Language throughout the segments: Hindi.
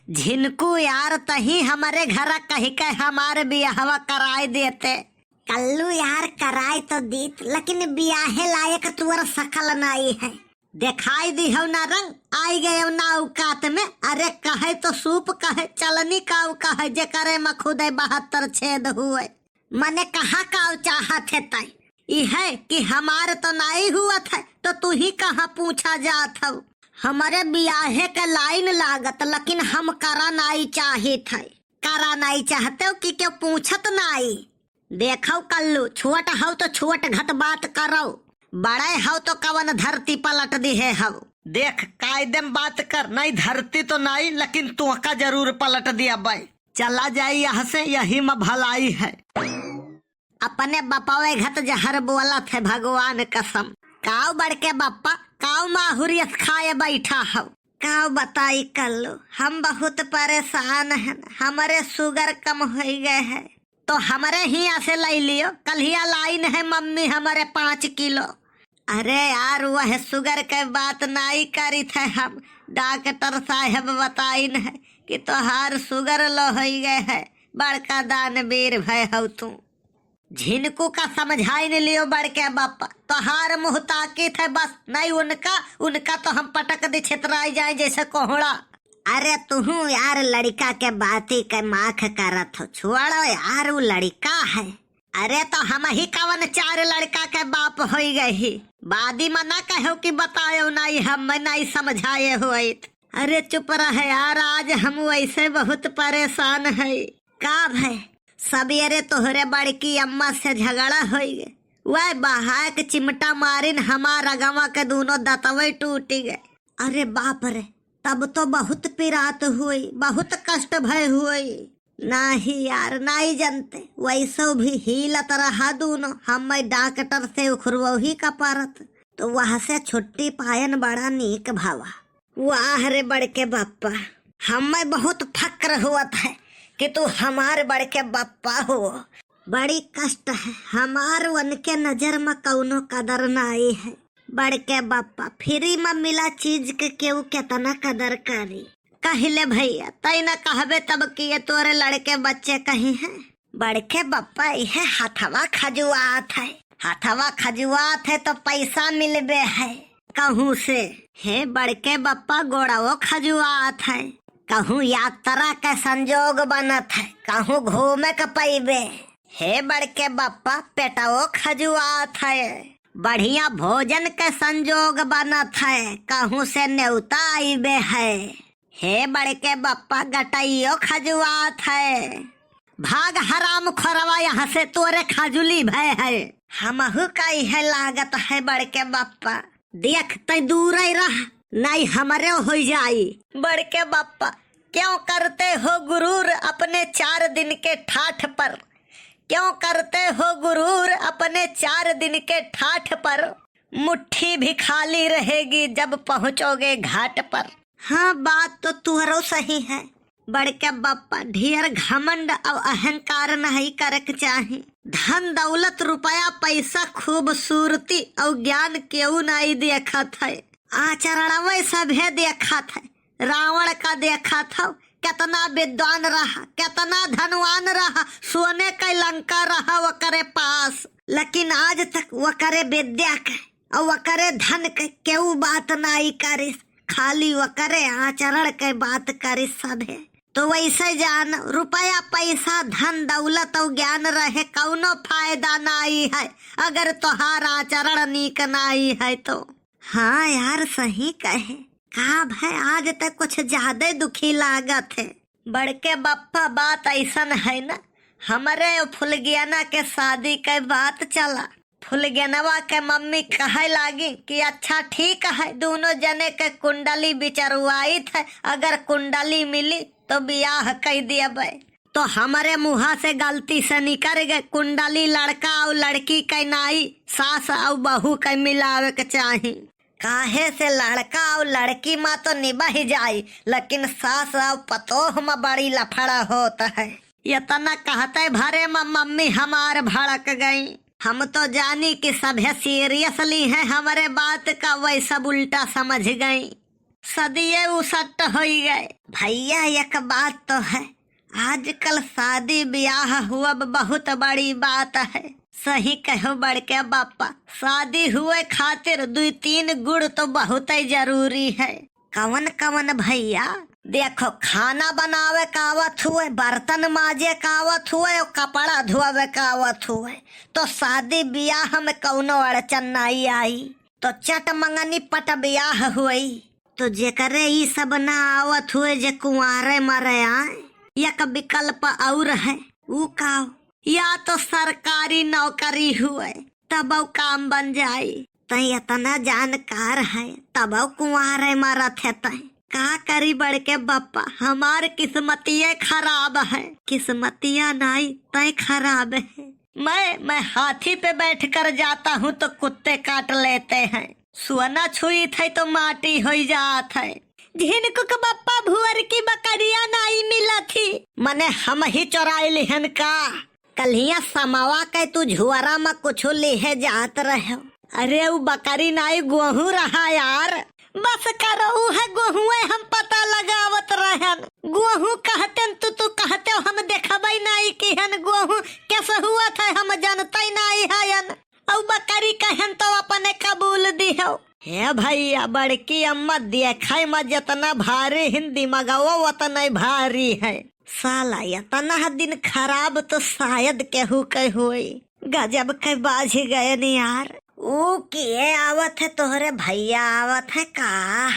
झिनकू यार तही हमारे घर कही के हमारे बियाहवा कराए देते। कल्लू यार कराए तो दीत, लेकिन बियाहे लायक तुअर शकल नाई है। दिखाई दी हो ना रंग, आई गए ना औकात में। अरे कहे तो सूप कहे चलनी काव कहे जे करे मखुदे 72 छेद हुए। मने कहा काव चाहत है तय है कि हमारे तो नहीं हुआ था, तो तू ही कहाँ पूछा जात हो। हमारे बियाहे के लाइन लागत, लेकिन हम करा नहीं चाहे थे। करा नहीं चाहते हो कि क्यों पूछत नहीं। देखो कल्लू, छोट हो तो छोट घट बात करो, बड़े हो तो कवन धरती पलट दी है हो। देख कायदे में बात कर, नहीं धरती तो नहीं, लेकिन तुका जरूर पलट दिया भाई। चला जाए यहाँ से, यही में भलाई है। अपने बपावे घट जहर बोला थे भगवान कसम। काव बड़के बप्पा, काव माहुरियत खाए बैठा हो। काव बताई कल्लू, हम बहुत परेशान हैं, हमारे शुगर कम हो गए है, तो हमारे ही यहाँ से ले लियो। कल ही लाइन है मम्मी हमारे 5 किलो। अरे यार वह शुगर के बात नहीं करी थे हम, डॉक्टर साहब बताइन है कि तोहार शुगर लो हो गए है, बड़का दानवीर भय हो तू। झिनकू का समझाई नहीं लियो बड़के बापा, तोहार मुँह ताकी थे बस, नहीं उनका तो हम पटक दे छितराई जाए जैसे कोहड़ा। अरे तू यार लड़का के बाती के माख करत हो, छोड़ो यार वो लड़का है। अरे तो हम ही कवन 4 लड़का के बाप हो गई, बादी मना कहो कि बतायो नहीं, हम नहीं समझाए हुए। अरे चुप रहे यार, आज हम वैसे बहुत परेशान है। का भाई सवेरे तोहरे बड़की अम्मा से झगड़ा हो गए, वह बहा के चिमटा मारिन हमारा गवा के दोनों दतवे टूट गए। अरे बाप रे, तब तो बहुत पिरात हुई, बहुत कष्ट भय हुई। नहीं यार नहीं जानते, वैसे भी हिलत रहा दोनों। हम डॉक्टर से उखरवो ही का पारत, तो वहां से छुट्टी पायन बड़ा नीक भावा। वाह रे बड़के बापा, हमें बहुत फक्र हुआ था कि तू हमारे बड़के बापा हो। बड़ी कष्ट है हमार, उनके नजर में कौनो कदर नहीं है। बड़के बापा फ्री में मिला चीज के केहू कितना कदर करी। कहले भैया तय न कहबे तब कि ये तोरे लड़के बच्चे कहीं हैं। बड़के बापा यह हथवा खजुआत है, हथवा खजुआत है तो पैसा मिलबे है कहूँ से। हे बड़के बापा गोड़ाओ खजुआत है, कहूँ यात्रा के संजोग बनत है, कहूँ घूमे के पैबे। हे बड़के बापा पेटाओ खजुआत है, बढ़िया भोजन के संजोग बनत है, कहूँ से न्योता आईबे है। हे बड़के बापा गटाइयो खजुआत है, भाग हराम खोरवा यहाँ से तोरे खजुली भय है। हमहु का यह लागत है बड़के बापा, देख तय दूर ही रह, नहीं हमारे हो जाई। बड़के बापा क्यों करते हो गुरूर अपने 4 दिन के ठाठ पर, क्यों करते हो गुरूर अपने 4 दिन के ठाठ पर, मुट्ठी भी खाली रहेगी जब पहुँचोगे घाट पर। हाँ बात तो तुहरो सही है बड़के बापा, ढेर घमंड और अहंकार नहीं करक चाहे। धन दौलत रुपया पैसा खूबसूरती और ज्ञान क्यों नहीं देखत है, आचरण सभे देखत है। रावण का देखा था कितना विद्वान रहा, कितना धनवान रहा, सोने का लंका रहा वो करे पास, लेकिन आज तक वो करे विद्या के और वो करे धन के क्यों बात नहीं करे, खाली वो करे आचरण के बात करे सभे। तो वैसे जान रुपया पैसा धन दौलत और ज्ञान रहे कौनो फायदा नहीं है अगर तोहार आचरण नीक नहीं है तो। हाँ यार सही कहे, का भाई आज तक कुछ ज्यादा दुखी लागत है। बड़के बापा बात ऐसा है ना, हमारे फुलगियाना के शादी के बात चला, फुलगेनवा के मम्मी कहे लागी कि अच्छा ठीक है, दोनों जने के कुंडली बिचरवाई थे, अगर कुंडली मिली तो ब्याह कह दिए। तो हमारे मुँह से गलती से निकल गए, कुंडली लड़का और लड़की के नाई सास और बहू के मिलावे के चाहिए। काहे से लड़का और लड़की माँ तो निभा ही जाये, लेकिन सास और पतोह में बड़ी लफड़ा होता है। इतना कहते भरे में मम्मी हमारे भड़क गई। हम तो जानी कि सभे सीरियसली है हमारे बात का, वही सब उल्टा समझ गई। सदिये उसट हो गए। भैया एक बात तो है, आजकल शादी ब्याह हुआ बहुत बड़ी बात है। सही कहो बड़के बापा, शादी हुए खातिर 2-3 गुड़ तो बहुत ही जरूरी है। कवन कवन भैया? देखो, खाना बनावे का आवत हुए, बर्तन माजे का आवत हुए और कपड़ा धोवे का आवत हुए, तो शादी ब्याह में कौनो अड़चन नहीं आई, तो चट मंगनी पट ब्याह हुई। तो जेकरे ई सब ना आवत हुए, जे कुंवारे मरे आए, एक विकल्प और है, वो का या तो सरकारी नौकरी हुए तब काम बन जाई। तई इतना जानकार है तब कुंवारे मरत है। तई का करी बड़के बप्पा, हमार किस्मतिये खराब है। किस्मतिया नहीं, तय खराब है। मैं हाथी पे बैठ कर जाता हूँ तो कुत्ते काट लेते हैं, सोना छुई थे तो माटी हो जात है। झिनकुक बप्पा भुअर की बकरिया नहीं मिला थी, मने हम ही चोराई लिहन का। कलिया समावा के तू झुआरा में कुछ लिहे जात रहे। अरे वो बकरी नहीं गेहूं रहा यार, बस करो है गेहूं, हम पता लगावत रहन। गेहूं कहते तू कहते हो, हम देखबई नहीं कि हन गेहूं कैसे हुआ था, हम जानते नहीं हयन। और बकरी कहन तो अपने कबूल दिहो। हे भैया, बड़की अम्मा देखे में जितना भारी हिंदी मगवा उतना भारी है। साला इतना दिन खराब तो शायद केहू के हुई। गजब के बाज गए नी यार। ओ के आवत है, तोहरे भैया आवत है का?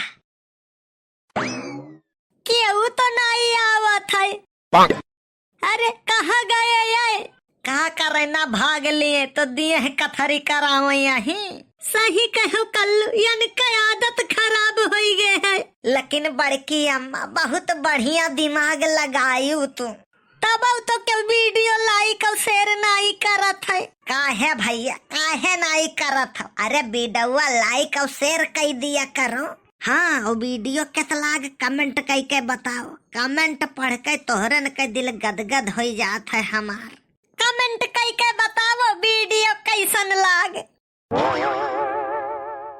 केहू तो नहीं आवत है। अरे कहाँ गए ये? कहा करे ना, भाग लिए तो दिए है कथरी करावे यहीं। सही कहो कल्लू, यानी की आदत खराब हो गए है। लेकिन बड़की अम्मा बहुत बढ़िया दिमाग लगाई तू। तब तो क्या वीडियो लाइक और शेयर नहीं करत है? काहे भैया, काहे नहीं करत हो? अरे वीडियो लाइक और शेयर कर दिया करो। हाँ, और वीडियो कैसा लाग कमेंट कई के बताओ। कमेंट पढ़ के तोहरन के दिल गदगद हो जात है हमार। कमेंट कई के बताओ वीडियो कैसन लाग।